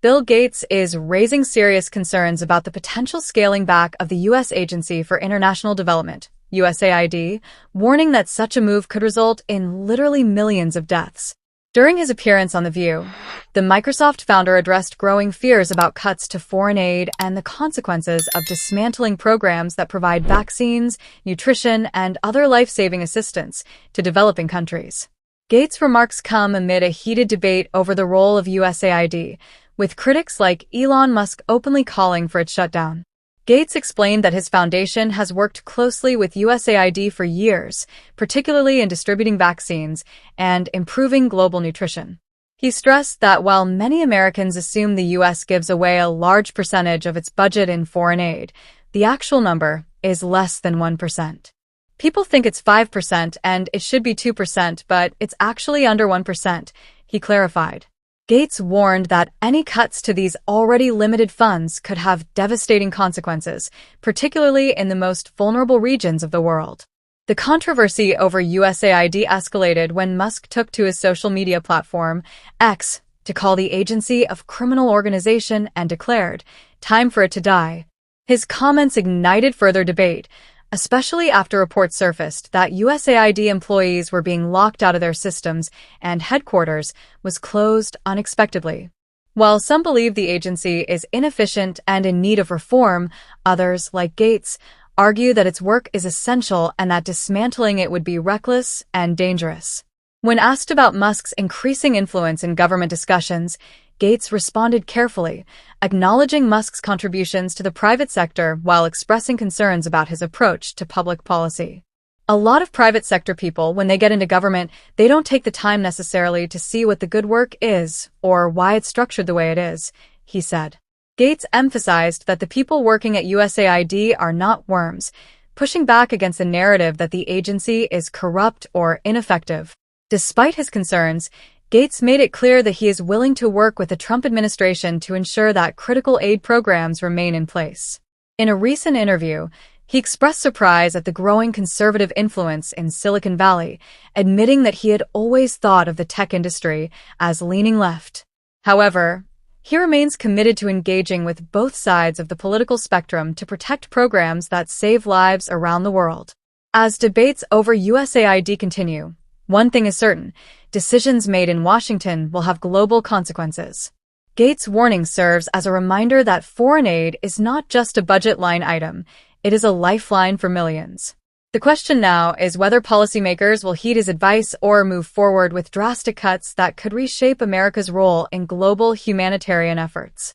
Bill Gates is raising serious concerns about the potential scaling back of the U.S. Agency for International Development, USAID, warning that such a move could result in literally millions of deaths. During his appearance on The View, the Microsoft founder addressed growing fears about cuts to foreign aid and the consequences of dismantling programs that provide vaccines, nutrition, and other life-saving assistance to developing countries. Gates' remarks come amid a heated debate over the role of USAID, with critics like Elon Musk openly calling for its shutdown. Gates explained that his foundation has worked closely with USAID for years, particularly in distributing vaccines and improving global nutrition. He stressed that while many Americans assume the U.S. gives away a large percentage of its budget in foreign aid, the actual number is less than 1%. People think it's 5% and it should be 2%, but it's actually under 1%, he clarified. Gates warned that any cuts to these already limited funds could have devastating consequences, particularly in the most vulnerable regions of the world. The controversy over USAID escalated when Musk took to his social media platform, X, to call the agency a criminal organization and declared, "Time for it to die." His comments ignited further debate, especially after reports surfaced that USAID employees were being locked out of their systems and headquarters was closed unexpectedly. While some believe the agency is inefficient and in need of reform, others, like Gates, argue that its work is essential and that dismantling it would be reckless and dangerous. When asked about Musk's increasing influence in government discussions, Gates responded carefully, acknowledging Musk's contributions to the private sector while expressing concerns about his approach to public policy. A lot of private sector people, when they get into government, they don't take the time necessarily to see what the good work is or why it's structured the way it is, he said. Gates emphasized that the people working at USAID are not worms, pushing back against the narrative that the agency is corrupt or ineffective. Despite his concerns, Gates made it clear that he is willing to work with the Trump administration to ensure that critical aid programs remain in place. In a recent interview, he expressed surprise at the growing conservative influence in Silicon Valley, admitting that he had always thought of the tech industry as leaning left. However, he remains committed to engaging with both sides of the political spectrum to protect programs that save lives around the world. As debates over USAID continue, one thing is certain: decisions made in Washington will have global consequences. Gates' warning serves as a reminder that foreign aid is not just a budget line item, it is a lifeline for millions. The question now is whether policymakers will heed his advice or move forward with drastic cuts that could reshape America's role in global humanitarian efforts.